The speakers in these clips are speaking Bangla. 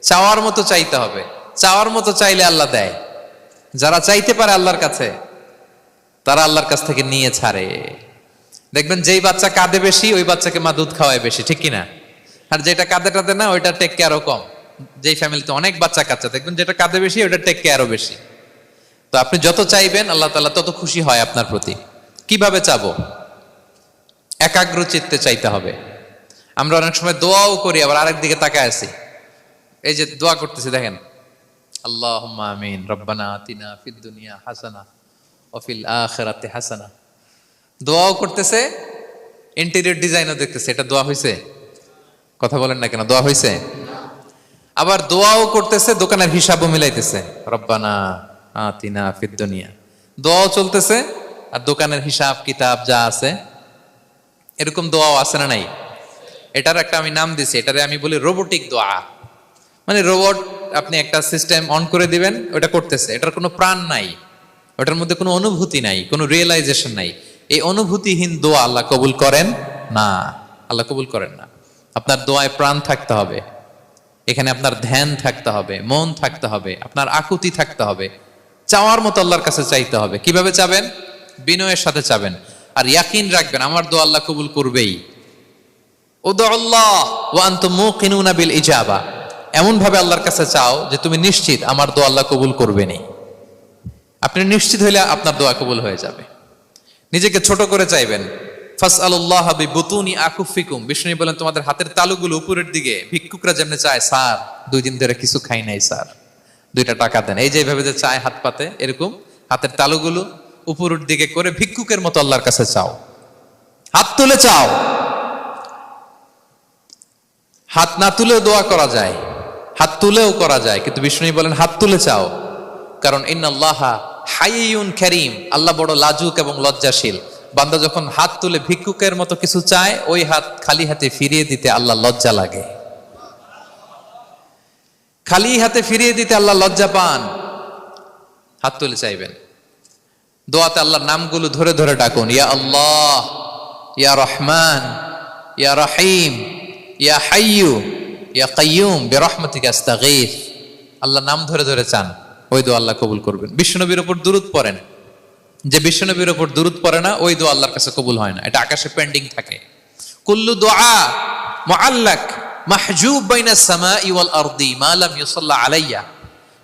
চাওয়ার মতো চাইতে হবে। চাওয়ার মতো চাইলে আল্লাহ দেয়। যারা চাইতে পারে আল্লাহর কাছে, তারা আল্লাহর কাছ থেকে নিয়ে ছাড়ে। দেখবেন যেই বাচ্চা কাঁদে বেশি, ওই বাচ্চাকে মা দুধ খাওয়ায় বেশি, ঠিক কিনা? আর যেটা কাঁদে টাদে না, ওইটা টেক কেয়ারও কম। যেই ফ্যামিলিতে অনেক বাচ্চা কাচ্চা, দেখবেন যেটা কাঁদে বেশি, ওইটা টেক কেয়ারও বেশি। তো আপনি যত চাইবেন আল্লাহ তাআলা তত খুশি হয় আপনার প্রতি। কিভাবে চাবো? একাগ্র চিত্তে চাইতে হবে। আমরা অনেক সময় দোয়াও করি, আবার আরেক দিকে তাকায় আছি। এই যে দোয়া করতেছি, দেখেন, আল্লাহুম্মা আমিন, রব্বানা আতিনা ফিদ দুনিয়া হাসানা ওয়া ফিল আখিরাতি হাসানা। দোয়াও করতেছে, ইন্টেরিয়র ডিজাইনও দেখতেছে। এটা দোয়া হইছে? কথা বলেন না কেন, দোয়া হইছে? আবার দোয়াও করতেছে, দোকানের হিসাবও মিলাইতেছে, রব্বানা আতিনা ফিদ দুনিয়া। দোয়াও চলতেছে আর দোকানের হিসাব কিতাব যা আছে, এরকম দোয়াও আছে না নাই? এটার একটা আমি নাম দিছি, এটারে আমি বলি রোবোটিক দোয়া। মানে রোবট, আপনি একটা সিস্টেম অন করে দিবেন, ওটা করতেছে, এটার কোনো প্রাণ নাই, ওটার মধ্যে কোনো অনুভূতি নাই, কোনো রিয়েলাইজেশন নাই। এই অনুভূতিহীন দোয়া আল্লাহ কবুল করেন না। আল্লাহ কবুল করেন না। আপনার দোয়ায় প্রাণ থাকতে হবে, এখানে আপনার ধ্যান থাকতে হবে, মন থাকতে হবে, আপনার আকুতি থাকতে হবে, চাওয়ার মতো আল্লাহর কাছে চাইতে হবে। কিভাবে চাবেন? বিনয়ের সাথে চাবেন, আর ইয়াকিন রাখবেন আমার দোয়া আল্লাহ কবুল করবেই। উদুল্লাহ ওয়া আনতুম মুকিনুনা বিল ইজাবা। এমন ভাবে আল্লাহর কাছে চাও যে তুমি নিশ্চিত আমার দোয়া আল্লাহ কবুল করবেনই। আপনি নিশ্চিত হইলে আপনার দোয়া কবুল হয়ে যাবে। নিজেকে ছোট করে চাইবেন। ফাসআলুল্লাহ বিবুতুনি আকুফিকুম। বিষ্ণু বলেন, তোমাদের হাতের তালুগুলো উপরের দিকে, ভিক্ষুকরা যেমনি চায়, স্যার 2 দিন ধরে কিছু খাই নাই স্যার, 2টা টাকা দেন, এই যে এইভাবে যে চায় হাত পাতে, এরকম হাতের তালুগুলো উপরের দিকে করে ভিক্ষুকের মতো আল্লাহর কাছে চাও। হাত তুলে চাও। হাত না তুলেও দোয়া করা যায়, হাত তুলেও করা যায়, কিন্তু বিষ্ণু বলেন হাত তুলে চাও। কারণ ইন্নাল্লাহা হাইয়ুন কারীম, আল্লাহ বড় লাজুক এবং লজ্জাশীল। বান্দা যখন হাত তুলে ভিক্ষুকের মতো কিছু চায়, ওই হাত খালি হাতে ফিরিয়ে দিতে আল্লাহ লজ্জা লাগে। খালি হাতে ফিরিয়ে দিতে আল্লাহ লজ্জা পান। হাত তুলে চাইবেন। দোয়াতে আল্লাহর নামগুলো ধরে ধরে ডাকুন। ইয়া আল্লাহ, ইয়া রহমান, ইয়া রহিম, ইয়া হাইয়ু, ইয়া কাইয়ুম বিরহমাতিকা আস্তাগীথ। আল্লাহর নাম ধরে ধরে চান, ওই দোয়া আল্লাহ কবুল করবেন। বিশ্বনবীর উপর দুরূদ পড়েন। যে বিশ্বনবীর উপর দুরূদ পড়ে না, ওই দোয়া আল্লাহর কাছে কবুল হয় না, এটা আকাশে পেন্ডিং থাকে। কুল্লু দুআ মুআল্লাক মাহজুব বাইনাস সামাই ওয়াল আরদি মা লাম ইউসাল্লা আলাইয়া।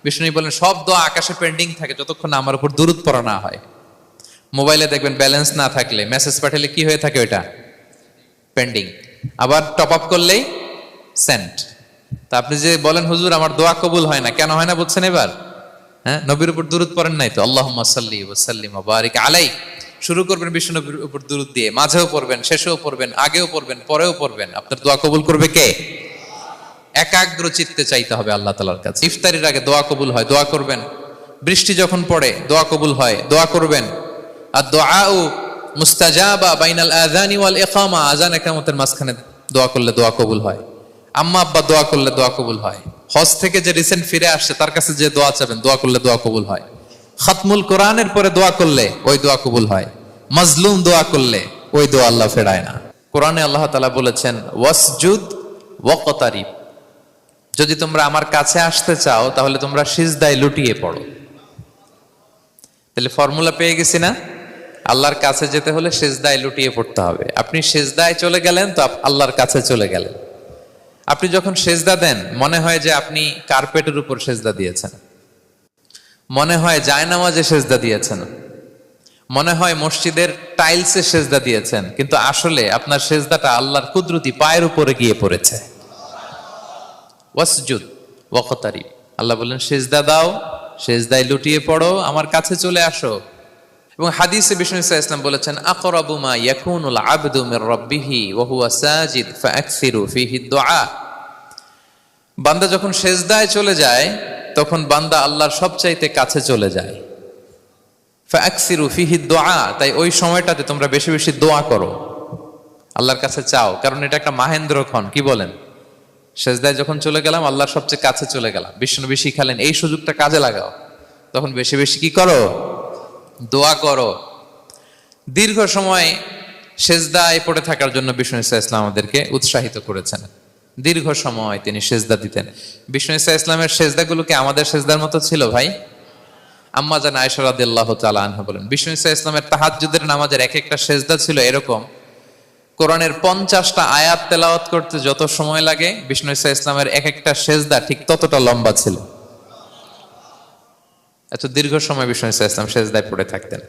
বিষ্ণু বলেন, সব দোয়া আকাশে পেন্ডিং থাকে যতক্ষণ আমার উপর দুরূদ পড়া না হয়। মোবাইলে দেখবেন ব্যালেন্স না থাকলে, মেসেজ পাঠালে কি হয়ে থাকে? ওইটা পেন্ডিং। আবার টপ আপ করলেই সেন্ট। তা আপনি যে বলেন, হুজুর আমার দোয়া কবুল হয় না, কেন হয় না বুঝছেন এবার? হ্যাঁ, নবীর উপর দুরূদ পড়েন নাই তো। আল্লাহুম্মা সাল্লি ওয়া সাল্লিম ওয়া বারিক আলাইহি। শুরু করবেন বিশ্ব নবীর উপর দুরূদ দিয়ে, মাঝেও পড়বেন, শেষেও পড়বেন, আগেও পড়বেন, পরেও পড়বেন। আপনার দোয়া কবুল করবে কে? একাগ্র চিত্তে চাইতে হবে আল্লাহ তাআলার কাছে। ইফতারির আগে দোয়া কবুল হয়, দোয়া করবেন। বৃষ্টি যখন পড়ে দোয়া কবুল হয়, দোয়া করবেন। আর দুআউ মুস্তাজাবা বাইনাল আযানি ওয়াল ইকামা। আযান ইকামতের মাঝখানে দোয়া করলে দোয়া কবুল হয়। আম্মা আব্বা দোয়া করলে দোয়া কবুল হয়। হজ থেকে যে রিসেন্ট ফিরে আসছে তার কাছে যে দোয়া চাবেন, দোয়া করলে দোয়া কবুল হয়। খতমুল কোরআনের পরে দোয়া করলে ওই দোয়া কবুল হয়। মাজলুম দোয়া করলে ওই দোয়া আল্লাহ ফেরায় না। কোরআনে আল্লাহ তাআলা বলেছেন, ওয়াসজুদ ওয়াকতারিব। যদি তোমরা আমার কাছে আসতে চাও তাহলে তোমরা সিজদায় লুটিয়ে পড়ো। তাহলে ফর্মুলা পেয়ে গেছি না? আল্লাহর কাছে যেতে হলে সিজদায় লুটিয়ে পড়তে হবে। আপনি সিজদায় চলে গেলেন তো আল্লাহর কাছে চলে গেলেন। আপনি যখন সেজদা দেন, মনে হয় যে আপনি কার্পেটের উপর সেজদা দিয়েছেন, মনে হয় জায়নামাজে সেজদা দিয়েছেন, মনে হয় মসজিদের টাইলসে সেজদা দিয়েছেন, কিন্তু আসলে আপনার সেজদাটা আল্লাহর কুদরতি পায়ের উপরে গিয়ে পড়েছে। ওয়াসজুদ ওয়াকতারিব। আল্লাহ বললেন, সেজদা দাও, সেজদায় লুটিয়ে পড়ো, আমার কাছে চলে আসো। এবং হাদিসে বিষ্ণু সাল্লাল্লাহু আলাইহি ওয়াসাল্লাম বলেছেন, আকরাবু মা ইয়াকুনুল আবদু মির রাব্বিহি ওয়া হুয়া সাজিদ ফাআকসিরু ফীহি দুআ। বান্দা যখন সেজদায় চলে যায় তখন বান্দা আল্লাহর সবচাইতে কাছে চলে যায়। ফাআকসিরু ফীহি দুআ। তাই ওই সময়টাতে তোমরা বেশি বেশি দোয়া করো, আল্লাহর কাছে চাও, কারণ এটা একটা মাহেন্দ্রক্ষণ। কি বলেন? সেজদায় যখন চলে গেলাম, আল্লাহর সবচেয়ে কাছে চলে গেলাম। বিষ্ণু শিখালেন, এই সুযোগটা কাজে লাগাও, তখন বেশি বেশি কি করো? দোয়া করো। দীর্ঘ সময় সেজদায় পড়ে থাকার জন্য বিষ্ণু ইসলাম আমাদেরকে উৎসাহিত করেছেন। দীর্ঘ সময় তিনি সেজদা দিতেন। বিষ্ণু ঈসা ইসলামের সেজদাগুলো কি আমাদের সেজদার মতো ছিল ভাই? আম্মা জান আয়েশা রাদিয়াল্লাহু তাআলা আনহা বলেন, বিষ্ণু ঈসা ইসলামের তাহাজ্জুদের নামাজের এক একটা সেজদা ছিল এরকম, কোরআনের 50টা আয়াত তেলাওয়াত করতে যত সময় লাগে বিষ্ণু ঈসা ইসলামের এক একটা সেজদা ঠিক ততটা লম্বা ছিল। এত দীর্ঘ সময় বিষ্ণু ঈসা ইসলাম সেজদায় পড়ে থাকতেন।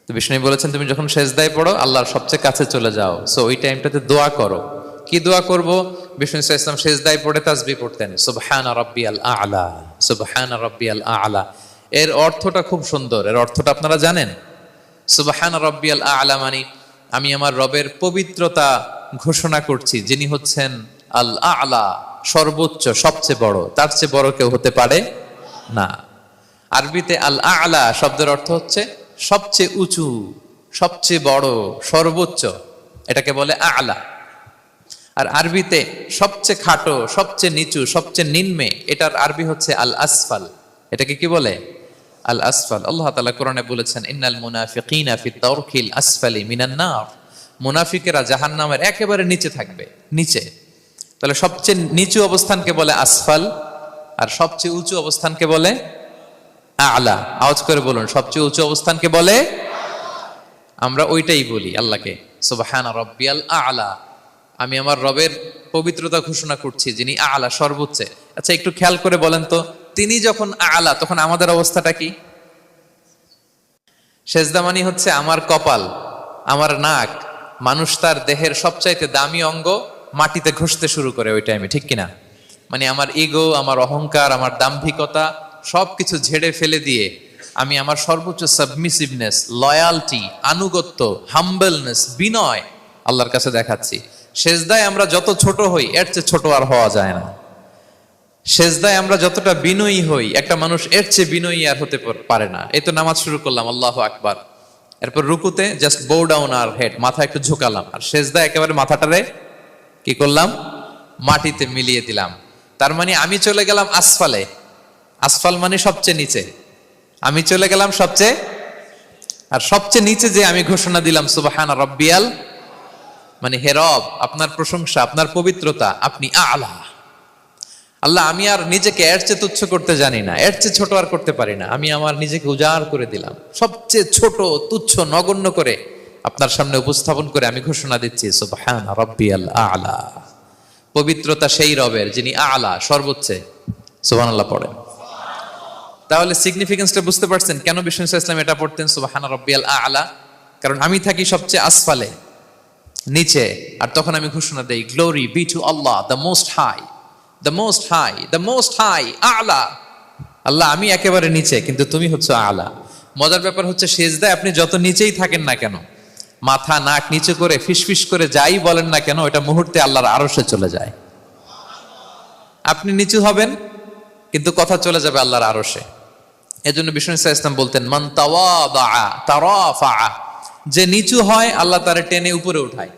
তো বিষ্ণু বলেছেন, তুমি যখন সেজদায় পড়ো আল্লাহর সবচেয়ে কাছে চলে যাও, সো ওই টাইমটাতে দোয়া করো। কি দোয়া করব? বিষ্ণু ঈসা ইসলাম সেজদায় পড়ে তাসবিহ পড়তেন, সুবহানা রাব্বিয়াল আ'লা, সুবহানা রাব্বিয়াল আ'লা। এর অর্থটা খুব সুন্দর। এর অর্থটা আপনারা জানেন? সুবহানা রাব্বিয়াল আ'লা মানে আমি আমার রবের পবিত্রতা ঘোষণা করছি, যিনি হচ্ছেন আল আ'লা, সর্বোচ্চ, সবচেয়ে বড়, তার চেয়ে বড় কেউ হতে পারে না। আরবিতে আল আ'লা শব্দের অর্থ হচ্ছে সবচেয়ে উঁচু, সবচেয়ে বড়, সর্বোচ্চ, এটাকে বলে আ'লা। আর আরবিতে সবচেয়ে খাটো, সবচেয়ে নিচু, সবচেয়ে নিম্নে, এটার আরবি হচ্ছে আল আসফাল। এটাকে কি বলে? আল আসফাল। আল্লাহ তাআলা কোরআনে বলেছেন, ইন্নাল মুনাফিকিনা ফি দারকিল আসফালি মিনান নার, মুনাফিকেরা জাহান্নামের একেবারে নিচে থাকবে, নিচে। তাহলে সবচেয়ে নিচু অবস্থানকে বলে আসফাল, আর সবচেয়ে উঁচু অবস্থানকে বলে আ'লা। আওয়াজ করে বলুন, সবচেয়ে উঁচু অবস্থানকে বলে। আমরা ওইটাই বলি আল্লাহকে, সুবহানা রাব্বিয়াল আ'লা, আমি আমার রবের পবিত্রতা ঘোষণা করছি, যিনি আ'লা, সর্বোচ্চ। আচ্ছা, একটু খেয়াল করে বলেন তো, তিনি যখন আ'লা তখন আমাদের অবস্থাটা কি? সেজদা মানে হচ্ছে আমার কপাল, আমার নাক, মানুষ তার দেহের সবচাইতে দামি অঙ্গ মাটিতে ঘষতে শুরু করে ওই টাইমে, ঠিক কিনা? মানে আমার ইগো, আমার অহংকার, আমার দাম্ভিকতা সবকিছু ঝেড়ে ফেলে দিয়ে আমি আমার সর্বোচ্চ সাবমিসিভনেস, লয়ালটি, আনুগত্য, হাম্বলনেস, বিনয় আল্লাহর কাছে দেখাচ্ছি। সেজদায় আমরা যত ছোট হই এর চেয়ে ছোট আর হওয়া যায় না। সেজদায় আমরা যতটা বিনয়ী হই, একটা মানুষ এর চেয়ে বিনয়ী আর হতে পারে না। এই তো নামাজ শুরু করলাম, আল্লাহু আকবার, এরপর রুকুতে জাস্ট বো ডাউন আর হেড, মাথা একটু ঝুঁকালাম, আর সেজদায় একেবারে মাথাটারে কি করলাম? মাটিতে মিলিয়ে দিলাম। তার মানে আমি চলে গেলাম আসফালে। আসফাল মানে সবচেয়ে নিচে, আমি চলে গেলাম সবচেয়ে, আর সবচেয়ে নিচে যে আমি ঘোষণা দিলাম সুবহানা রাব্বিয়াল, মানে হে রব, আপনার প্রশংসা, আপনার পবিত্রতা, আপনি আ'লা। আল্লাহ, আমি আর নিজেকে এর চেয়ে তুচ্ছ করতে জানি না, এর চেয়ে ছোট আর করতে পারি না, আমি আমার নিজেকে উজাড় করে দিলাম, সবচেয়ে ছোট, তুচ্ছ, নগণ্য করে আপনার সামনে উপস্থাপন করে আমি ঘোষণা দিচ্ছি সুবহানা রাব্বিয়াল আ'লা। পবিত্রতা সেই রবের যিনি আ'লা, সর্বোচ্চ। সুবহানাল্লাহ পড়েন। তাহলে সিগনিফিকেন্সটা বুঝতে পারছেন কেন বিষ্ণু ইসলাম এটা পড়তেন সুবহানা রাব্বিয়াল আ'লা? কারণ আমি থাকি সবচেয়ে আসফালে, নিচে, আর তখন আমি ঘোষণা দেই, glory be to Allah the most high, the most high, the most high, আ'লা। আল্লাহ, আমি একেবারে নিচে, কিন্তু তুমি হচ্ছে আ'লা। মজার ব্যাপার হচ্ছে, সেজদায় আপনি যত নিচেই থাকেন না কেন, মাথা নাক নিচু করে ফিসফিস করে যাই বলেন না কেন, এটা মুহূর্তে আল্লাহর আরশে চলে যায়। আপনি নিচু হবেন কিন্তু কথা চলে যাবে আল্লাহর আরশে। এজন্য বিষ্ণু ইসলাম বলতেন, মান তাওয়াদা তারাফা, যে নিচু হয় আল্লাহ তারে টেনে উপরে উঠায়।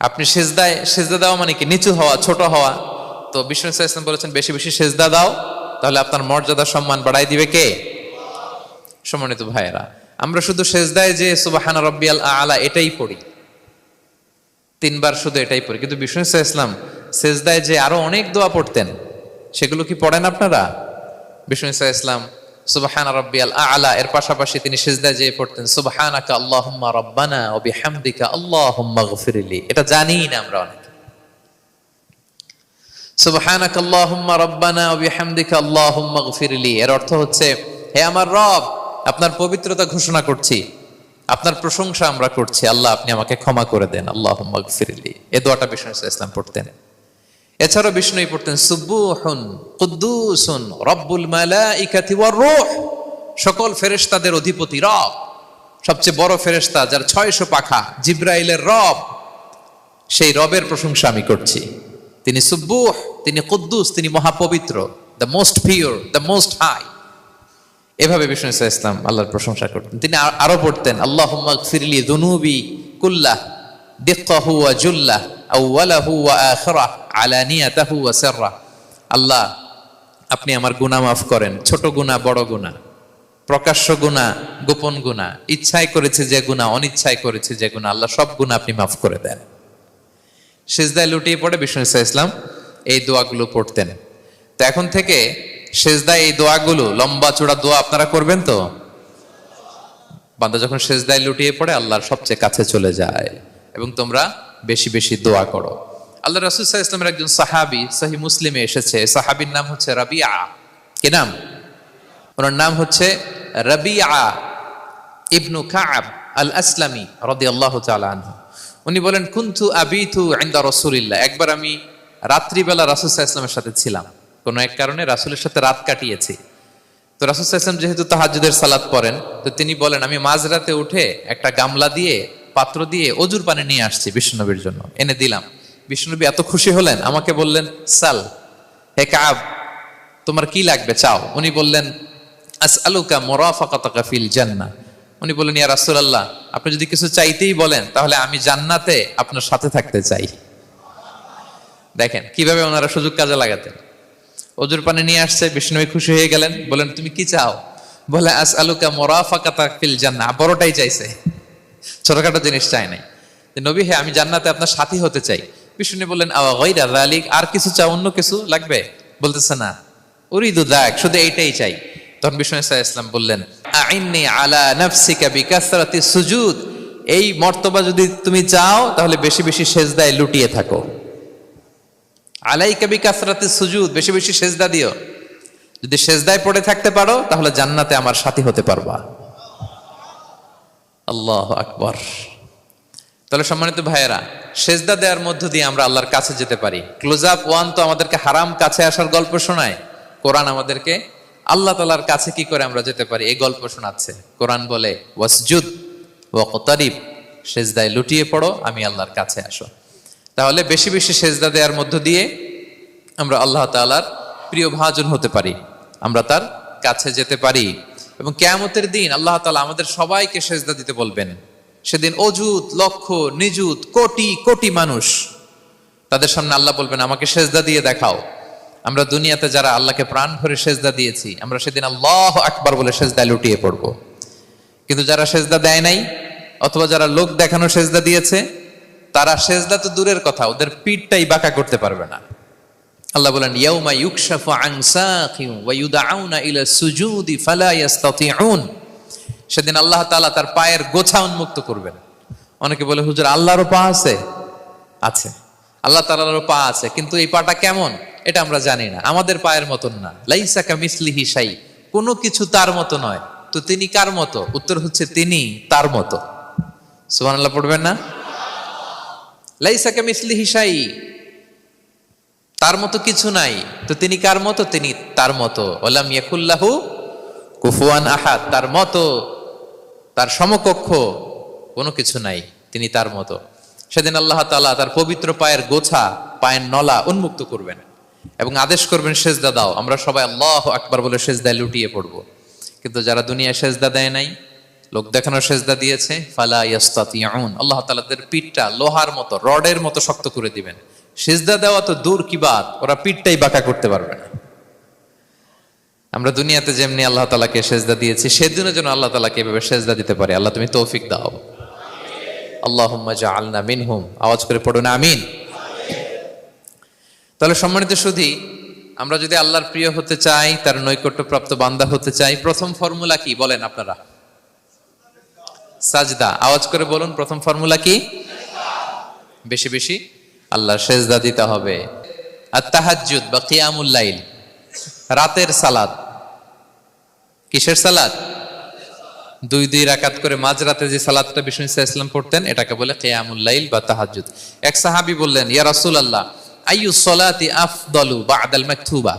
আপনি সেজদায়, সেজদা দেওয়া মানে কি? নিচু হওয়া, ছোট হওয়া। তো বিষ্ণু ইসলাম বলেছেন, বেশি বেশি সেজদা দাও, তাহলে আপনার মর্যাদা, সম্মান বাড়াই দিবে কে? সম্মানিত ভাইয়েরা, আমরা শুধু সেজদায় যে সুবহানা রাব্বিয়াল আ'লা এটাই পড়ি, 3 বার শুধু এটাই পড়ি, কিন্তু বিষ্ণু ইসলাম সেজদায় যে আরো অনেক দোয়া পড়তেন, সেগুলো কি পড়েন আপনারা? বিষ্ণু ইসলাম সুবহানা রাব্বিয়াল আ'লা এর পাশাপাশি তিনি সিজদায় যেয়ে পড়তেন সুবহানাকা আল্লাহুম্মা রাব্বানা ওয়া বিহামদিকা আল্লাহুম্মা গফিরলি। এটা জানি না আমরা অনেকে। সুবহানাকা আল্লাহুম্মা রাব্বানা ওয়া বিহামদিকা আল্লাহুম্মা গফিরলি এর অর্থ হচ্ছে, হে আমার রব, আপনার পবিত্রতা ঘোষণা করছি, আপনার প্রশংসা আমরা করছি, আল্লাহ আপনি আমাকে ক্ষমা করে দেন, আল্লাহুম্মা গফিরলি। এই দোয়াটা বিষ্ণু ইসলাম পড়তেন। এছাড়াও বিষ্ণুই পড়তেন সুবহুন কুদ্দুসুন রব্বুল মালাইকাতি ওয়ার রূহ, সকল ফেরেশতাদের অধিপতি রব, সবচেয়ে বড় ফেরেশতা যার 600 পাখা, জিবরাইলের রব, সেই রবের প্রশংসা আমি করছি। তিনি সুবহুহ, তিনি কুদ্দুস, তিনি মহাপবিত্র, the most pure, the most high. এভাবে বিষ্ণু ইসলাম আল্লাহর প্রশংসা করতেন। তিনি আরো পড়তেন আল্লাহুম্মা গফিরলি যুনুবি কুল্লাহ দিক্কাহু ওয়া জুল্লাহ আউওয়ালাহু ওয়া আখিরাহ আলানিয়াতাহু ওয়া সিররাহ। আল্লাহ আপনি আমার গুনাহ মাফ করেন, ছোট গুনাহ, বড় গুনাহ, প্রকাশ্য গুনাহ, গোপন গুনাহ, ইচ্ছায় করেছে যে গুনাহ, অনিচ্ছায় করেছে যে গুনাহ, আল্লাহ সব গুনাহ আপনি মাফ করে দেন। সিজদায় লুটিয়ে পড়ে বিষ্ণু ইসলাম এই দোয়াগুলো পড়তেন। তো এখন থেকে সিজদায় এই দোয়াগুলো, লম্বা চূড়া দোয়া আপনারা করবেন তো? বান্দা যখন সিজদায় লুটিয়ে পড়ে আল্লাহর সবচেয়ে কাছে চলে যায়, এবং তোমরা বেশি বেশি দোয়া করো। আল্লাহ রাসূল সাল্লাল্লাহু আলাইহি ওয়াসাল্লামের একজন সাহাবী সহিহ মুসলিমে এসেছে, সাহাবীর নাম হচ্ছে রাবিআ। কি নাম? ওনার নাম হচ্ছে রাবিআ ইবনু কাব আল আসলামি রাদিয়াল্লাহু তাআলা আনহু। উনি বলেন, কুনতু আবিতু ইনদা রাসূলিল্লাহ, একবার আমি রাত্রিবেলা রাসূল সাল্লাল্লাহু আলাইহি ওয়াসাল্লামের সাথে ছিলাম, কোনো এক কারণে রাসূলের সাথে রাত কাটিয়েছি। তো রাসূল সাল্লাল্লাহু আলাইহি ওয়াসাল্লাম যেহেতু তাহাজ্জুদের সালাত পড়েন, তো তিনি বলেন, আমি মাঝরাতে উঠে একটা গামলা দিয়ে, পাত্র দিয়ে অজুর পানি নিয়ে আসছি বিশ্বনবীর জন্য, এনে দিলাম। বিশ্বনবী এত খুশি হলেন, আমাকে বললেন, সাল, হে কাব, তোমার কি লাগবে চাও। উনি বললেন, আসআলুকা মুরাফাকাতাকা ফিল জান্নাহ। উনি বললেন, ইয়া রাসূলুল্লাহ, আপনি যদি কিছু চাইতেই বলেন তাহলে আমি জান্নাতে আপনার সাথে থাকতে চাই। দেখেন কিভাবে ওনারা সুযোগ কাজে লাগাতেন। অজুর পানি নিয়ে আসছে, বিষ্ণুবী খুশি হয়ে গেলেন, বলেন, তুমি কি চাও? বলে, আসআলুকা মুরাফাকাতাকা ফিল জান্নাহ। বড়টাই চাইছে, ছোটখাটো জিনিস চাই নাই। নবী, হে, আমি জান্নাতে আপনার সাথী হতে চাই। বিষ্ণু বললেন, আওয়া গায়রা যালিক, আর কিছু চাও, অন্য কিছু লাগবে? বলতেছে, না, উরিদু যাক, শুধু এইটাই চাই। তখন বিষ্ণু সাল্লাল্লাহু আলাইহি ওয়াসাল্লাম বললেন, আইন্নি আলা নাফসিকা বিকাসরাতি সুজুদ, এই মর্তবা যদি তুমি চাও তাহলে বেশি বেশি সেজদায় লুটিয়ে থাকো। আলাইকা বিকাসরাতি সুজুদ, বেশি বেশি সেজদা দিও। যদি সেজদায় পড়ে থাকতে পারো তাহলে জান্নাতে আমার সাথী হতে পারবা। আল্লাহু আকবার। তাহলে সম্মানিত ভাইয়েরা, সেজদা দেওয়ার মধ্য দিয়ে আমরা আল্লাহর কাছে যেতে পারি। ক্লোজ আপ ওয়ান তো আমাদেরকে হারাম কাছে আসার গল্প শোনায়, কোরআন আমাদেরকে আল্লাহ তাআলার কাছে কি করে আমরা যেতে পারি এই গল্প শোনাচ্ছে। কোরআন বলে, ওয়াসজুদ ওয়াকতারিব, সেজদায় লুটিয়ে পড়ো, আমি আল্লাহর কাছে আসো। তাহলে বেশি বেশি সেজদা দেওয়ার মধ্য দিয়ে আমরা আল্লাহ তাআলার প্রিয় ভাজন হতে পারি, আমরা তার কাছে যেতে পারি। এবং কিয়ামতের দিন আল্লাহ তাআলা আমাদের সবাইকে সেজদা দিতে বলবেন। সেদিন অযুত, লক্ষ, নিযুত, কোটি কোটি মানুষ, তাদের সামনে আল্লাহ বলবেন, আমাকে সেজদা দিয়ে দেখাও। আমরা দুনিয়াতে যারা আল্লাহকে প্রাণ ভরে সেজদা দিয়েছি, আমরা সেদিন আল্লাহু আকবার বলে সেজদায় লুটিয়ে পড়ব। কিন্তু যারা সেজদা দেয় নাই, অথবা যারা লোক দেখানো সেজদা দিয়েছে, তারা সেজদা তো দূরের কথা, ওদের পিঠটাই বাঁকা করতে পারবে না। আল্লাহ বলেন, ইয়াউমা ইউকশাফু আন সাকিন ওয়া ইউদআউনা ইলা সুজুদি ফালা ইস্তাতিউন, সেদিন আল্লাহ তাআলা তার পায়ের গোছা উন্মুক্ত করবেন। অনেকে বলে, হুজুর, আল্লাহরও পা আছে? আছে, আল্লাহ তাআলারও পা আছে, কিন্তু এই পাটা কেমন এটা আমরা জানি না, আমাদের পায়ের মতন না। লাইসা কামিসলিহি শাই, কোনো কিছু তার মতো নয়। তো তিনি কার মতো? উত্তর হচ্ছে, তিনি তার মতো। সুবহানাল্লাহ পড়বেন না? লাইসা কামিসলিহি শাই, তার মতো কিছু নাই। তো তিনি কার মতো? তিনি তার মতো। ওয়ালাম ইয়াকুল্লাহু কুফুয়ান আহাদ, তার মতো, তার সমকক্ষ কোনো কিছু নাই, তিনি তার মতো। সেদিন আল্লাহ তাআলা তার পবিত্র পায়ের গোছা, পায়ের নলা উন্মুক্ত করবেন এবং আদেশ করবেন, সেজদা দাও। আমরা সবাই আল্লাহু আকবার বলে সেজদায় লুটিয়ে পড়ব। কিন্তু যারা দুনিয়ায় সেজদা দেয় নাই, লোক দেখানোর সেজদা দিয়েছে, ফালা ইস্তাতিউন, আল্লাহ তাআলা তাদের পিঠটা লোহার মতো, রডের মতো শক্ত করে দিবেন। সেজদা দেওয়া তো দূর কি বাত, ওরা পিঠটাই বাঁকা করতে পারবে না। আমরা দুনিয়াতে যেমনি আল্লাহ তাআলাকে সেজদা দিয়েছি, সেদিনও যেন আল্লাহ তাআলাকে এভাবে সেজদা দিতে পারি। আল্লাহ তুমি তৌফিক দাও। আল্লাহুম্মা জাআলনা মিনহুম, আওয়াজ করে পড়ুন আমিন। তাহলে সম্মানিত সুধী, আমরা যদি আল্লাহর প্রিয় হতে চাই, তার নৈকট্যপ্রাপ্ত বান্দা হতে চাই, প্রথম ফর্মুলা কি বলেন আপনারা? সাজদা। আওয়াজ করে বলুন, প্রথম ফর্মুলা কি? বেশি বেশি আল্লাহর সেজদা দিতে হবে। আত-তাহাজ্জুদ বা কিয়ামুল লাইল, রাতের সালাত। কিসের সালাত? 2 রাকাত করে মাঝরাতে যে সালাতটা বিষ্ণু সাল্লাল্লাহু আলাইহি ওয়াসাল্লাম পড়তেন, এটাকে বলে কিয়ামুল লাইল বা তাহাজ্জুদ। এক সাহাবী বললেন, ইয়া রাসূলুল্লাহ, আইয়ু সলাতি আফদালু বা'দাল মাকতুবা,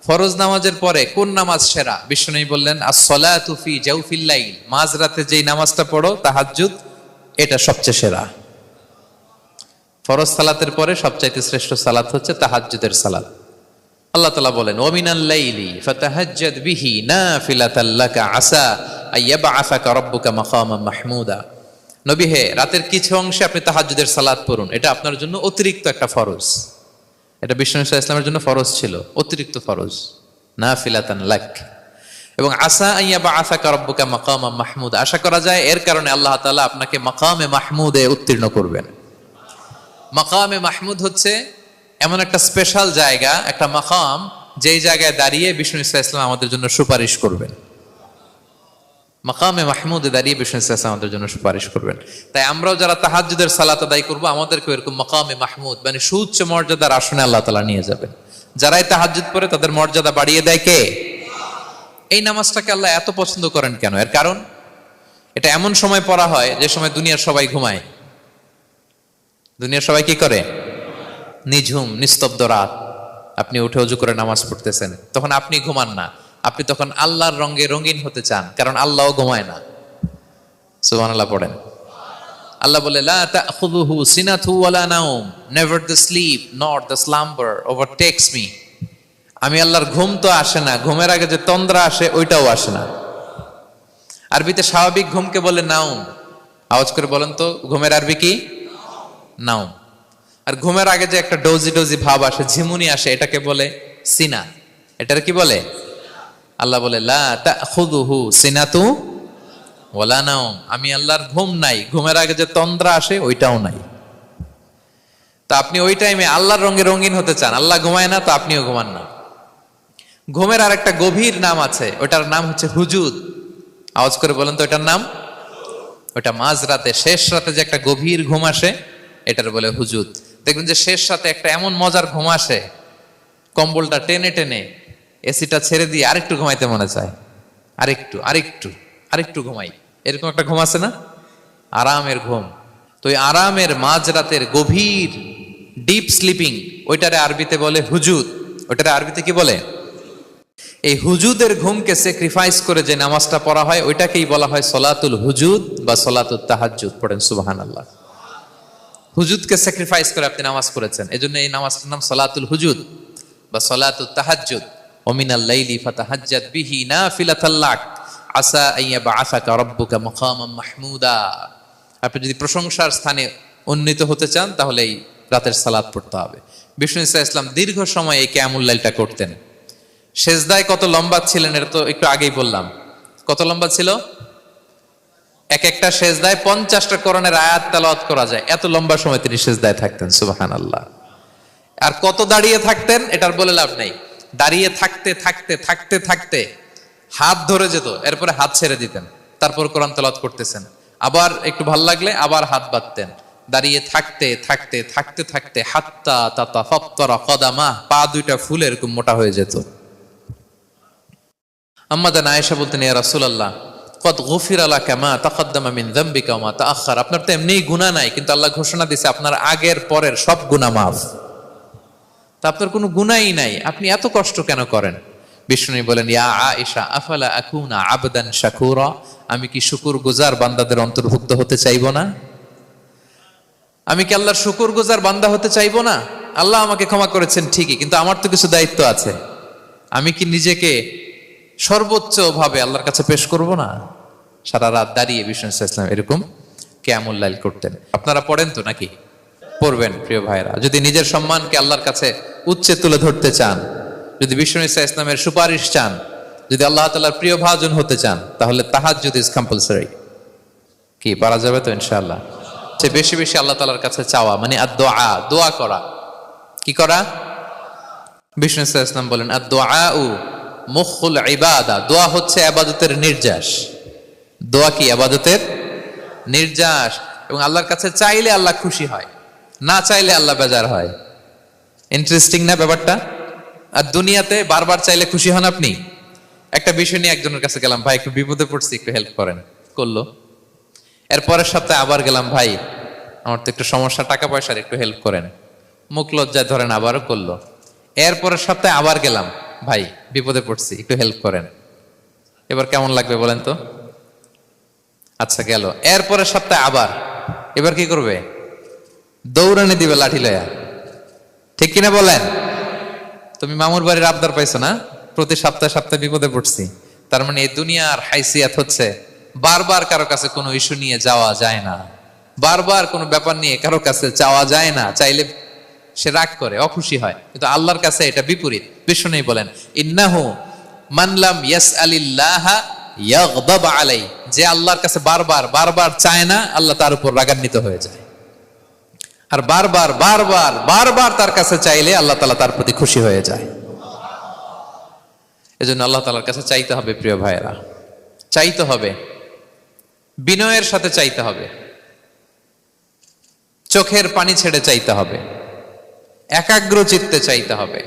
ফরজ নামাজের পরে কোন নামাজ সেরা? বিষ্ণু বললেন, আস-সালাতু ফি জাওফিল লাইল, মাঝরাতে যেই নামাজটা পড়ো তাহাজ্জুদ, এটা সবচেয়ে সেরা। ফরজ সালাতের পরে সবচাইতে শ্রেষ্ঠ সালাত হচ্ছে তাহাজ্জুদের সালাত। আল্লাহ তাআলা বলেন, ওয়া মিনাল লাইলি ফাতাহাজ্জাদ বিহি নাফিলাতাল লাকা আসা আইয়াবআসাকা রাব্বুকা মাকামান মাহমুদা। নবী হে, রাতের কিছু অংশে আপনি তাহাজ্জুদের সালাত পড়ুন, এটা আপনার জন্য অতিরিক্ত একটা ফরজ। এটা বিষ্ণু সাল্লাল্লাহু আলাইহি ওয়াসাল্লামের জন্য ফরজ ছিল, অতিরিক্ত ফরজ, নাফিলাতান লাক। এবং আসা আইয়াবআসাকা রাব্বুকা মাকামান মাহমুদা, আশা করা যায় এর কারণে আল্লাহ তাআলা আপনাকে মাকামে মাহমুদে উত্তীর্ণ করবেন। মাকামে মাহমুদ হচ্ছে এমন একটা স্পেশাল জায়গা, একটা মাকাম, যেই জায়গায় দাঁড়িয়ে বিষ্ণু ইসলাম আমাদের জন্য সুপারিশ করবেন। মাকামে মাহমুদে দাঁড়িয়ে বিষ্ণু ইসলাম আমাদের জন্য সুপারিশ করবেন। তাই আমরাও যারা তাহাজ্জুদের সালাত আদায় করবো, আমাদেরকে এরকম মাকামে মাহমুদ মানে সুউচ্চ মর্যাদার আসনে আল্লাহ তাআলা নিয়ে যাবেন। যারাই তাহাজ্জুদ পড়ে তাদের মর্যাদা বাড়িয়ে দেয় কে? এই নামাজটাকে আল্লাহ এত পছন্দ করেন কেন? এর কারণ, এটা এমন সময় পড়া হয় যে সময় দুনিয়ার সবাই ঘুমায়। দুনিয়ার সবাই কি করে? নিঝুম নিস্তব্ধ রাত, আপনি উঠে ওযু করে নামাজ পড়তেছেন, তখন আপনি ঘুমান না, আপনি তখন আল্লাহর রঙে রঙিন হতে চান, কারণ আল্লাহও ঘুমায় না। সুবহানাল্লাহ পড়েন। আল্লাহ বলে, লা তাখুযুহু সিনাতু ওয়ালা নাওম, never the sleep not the slumber overtakes me. আমি আল্লাহর ঘুম তো আসে না, ঘুমের আগে যে তন্দ্রা আসে ওইটাও আসে না। আরবিতে স্বাভাবিক ঘুমকে বলে নাওম। আওয়াজ করে বলেন তো, ঘুমের আরবি কি? নাওম। আর ঘুমের আগে যে একটা ডোজি ডোজি ভাব আসে, ঝিমুনি আসে, এটাকে বলে সিনা। এটার কি বলে? আল্লাহ বলে, লা তাখুযুহু সিনাতু ওয়ালা নাওম, আমি আল্লাহর ঘুম নাই, ঘুমের আগে যে তন্দ্রা আসে ওইটাও নাই। তা আপনি ওই টাইমে আল্লাহর রঙে রঙিন হতে চান, আল্লাহ ঘুমায় না, তো আপনিও ঘুমান না। ঘুমের আর একটা গভীর নাম আছে, ওটার নাম হচ্ছে হুজুদ। আওয়াজ করে বলেন তো, ওটার নাম? ওটা মাঝরাতে, শেষ রাতে যে একটা গভীর ঘুম আসে, এটার বলে হুজুদ। দেখবেন যে শেষ রাতে একটা এমন মজার ঘুম আসে, কম্বলটা টেনে টেনে এসিটা ছেড়ে দিয়ে আরেকটু ঘুমাইতে মনে চায়, আরেকটু আরেকটু আরেকটু ঘুমাই, এরকম একটা ঘুম আছে না? আরামের ঘুম। তো এই আরামের মাঝরাতের গভীর ডিপ স্লিপিং, ওইটারে আরবিতে বলে হুজুদ। ওইটারে আরবিতে কি বলে? এই হুজুদের ঘুমকে স্যাক্রিফাইস করে যে নামাজটা পড়া হয়, ওইটাকেই বলা হয় সলাতুল হুজুদ বা সলাতুত তাহাজ্জুদ। পড়েন সুবহানাল্লাহ। হুজুদকে স্যাক্রিফাইস করে আপনি নামাজ পড়েছেন, এজন্য এই নামাজটার নাম সলাতুল হুজুদ বা সলাতুত তাহাজ্জুদ। ওয়া মিনাল লাইলি ফাতাহাজ্জাদ বিহি নাফিলাতাল লাক আসা আইয়াবআসাকা রাব্বুকা মাকামান মাহমুদা। আপনি যদি প্রশংসার স্থানে উন্নীত হতে চান, তাহলে এই রাতের সালাত পড়তে হবে। বিষ্ণু ইসলাম দীর্ঘ সময় এই কিয়ামুল লাইলটা করতেন। সেজদায় কত লম্বা ছিলেন এটা তো একটু আগেই বললাম। কত লম্বা ছিল? এক একটা সেজদায় 50টা কোরআনের আয়াত তেলাওয়াত করা যায়, এত লম্বা সময় তিনি সেজদায় থাকতেন। সুবহানাল্লাহ। আর কত দাঁড়িয়ে থাকতেন এটার বলে লাভ নেই। দাঁড়িয়ে থাকতে থাকতে থাকতে থাকতে হাত ধরে যেত, এরপরে হাত ছেড়ে দিতেন, তারপর কোরআন তেলাওয়াত করতেছেন। আবার একটু ভাল লাগলে আবার হাত বাঁধতেন। দাঁড়িয়ে থাকতে থাকতে থাকতে থাকতে হাত্তা তাতাফাত্তারা কদামাহ, পা দুইটা ফুলে এরকম মোটা হয়ে যেত। আম্মাদান আয়েশা বলতেন, ইয়া রাসূলুল্লাহ কদ গুফিরা লাকা মা তাকদ্দামা মিন যামবিকা ওয়া মা তাআখার। আপনার তো এমনিই গুনাহ নাই, কিন্তু আল্লাহ ঘোষণা দিয়েছে আপনার আগের পরের সব গুনাহ মাফ। তা আপনার কোনো গুনাহই নাই, আপনি এত কষ্ট কেন করেন? বিষ্ণু বলেন, ইয়া আয়েশা আফালা আকুনা আবদান শাকুরা, আমি কি শুকরগুজার বান্দাদের অন্তর্ভুক্ত হতে চাইবো না? আমি কি আল্লাহর শুকরগুজার বান্দা হতে চাইবো না? আল্লাহ আমাকে ক্ষমা করেছেন ঠিকই, কিন্তু আমার তো কিছু দায়িত্ব আছে। আমি কি নিজেকে সর্বোচ্চ ভাবে আল্লাহর কাছে পেশ করব না? সারা রাত দাঁড়িয়ে বিষ্ণু ইসলাম এরকম কিয়ামুল লাইল করতেন। আপনারা পড়েন তো নাকি? পড়বেন প্রিয় ভাইরা। যদি নিজের সম্মানকে আল্লাহর কাছে উচ্চে তুলে ধরতে চান, যদি বিষ্ণু ইসলামের সুপারিশ চান, যদি আল্লাহ তাআলার প্রিয় ভাজন হতে চান, তাহলে তাহাজ্জুদ ইজ কম্পালসরি। কি পারা যাবে তো ইনশাআল্লাহ? সে বেশি বেশি আল্লাহ তাআলার কাছে চাওয়া, মানে আদ-দুআ, দোয়া করা। কি করা? বিষ্ণু ইসলাম বলেন, আদ-দুআউ মুখুল ইবাদা, দোয়া হচ্ছে ইবাদতের নির্যাস। দোয়া কি? ইবাদতের নির্যাস। এবং আল্লাহর কাছে চাইলে আল্লাহ খুশি হয়, না চাইলে আল্লাহ বেজার হয়। ইন্টারেস্টিং না ব্যাপারটা? আর দুনিয়াতে বারবার চাইলে খুশি হন আপনি? একটা বিষয় নিয়ে একজনের কাছে গেলাম, ভাই একটু বিপদে পড়ছি, একটু হেল্প করেন, করলো। এর পরের সপ্তাহে আবার গেলাম, ভাই আমার তো একটু সমস্যা, টাকা পয়সার, একটু হেল্প করেন। মুখ লজ্জায় ধরেন, আবারও করলো। এর পরের সপ্তাহে আবার গেলাম, ভাই বিপদে পড়ছি, একটু হেল্প করেন। এবার কেমন লাগবে বলেন তো? আচ্ছা গেল। এরপরের সপ্তাহে আবার, এবার কি করবে? দৌড়ানি দিবে লাঠি লয়া। ঠিক কিনা বলেন? তুমি মামুর বাড়ির আবদার পাইছো না, প্রতি সপ্তাহে সপ্তাহে বিপদে পড়ছি। তার মানে এই দুনিয়ার হাইসিয়াত হচ্ছে বারবার কারো কাছে কোনো ইস্যু নিয়ে যাওয়া যায় না, বারবার কোনো ব্যাপার নিয়ে কারো কাছে চাওয়া যায় না। চাইলে সে রাগ করে, অখুশি হয়, কিন্তু আল্লাহর কাছে এটা বিপরীত। বিষ্ণু বলেন, ইন্নাহু মান লাম ইয়াসআলিল্লাহা ইয়াগদাব আলাইহি, যে আল্লাহর কাছে বারবার বারবার চায় না, আল্লাহ তার উপর রাগান্বিত হয়ে যায়। আর বারবার বারবার বারবার তার কাছে চাইলে আল্লাহ তাআলা তার প্রতি খুশি হয়ে যায়। এজন্য আল্লাহ তাআলার কাছে চাইতে হবে প্রিয় ভাইয়েরা, চাইতে হবে, বিনয়ের সাথে চাইতে হবে, চোখের পানি ছেড়ে চাইতে হবে, একাগ্র চিত্তে চাইতে হবে।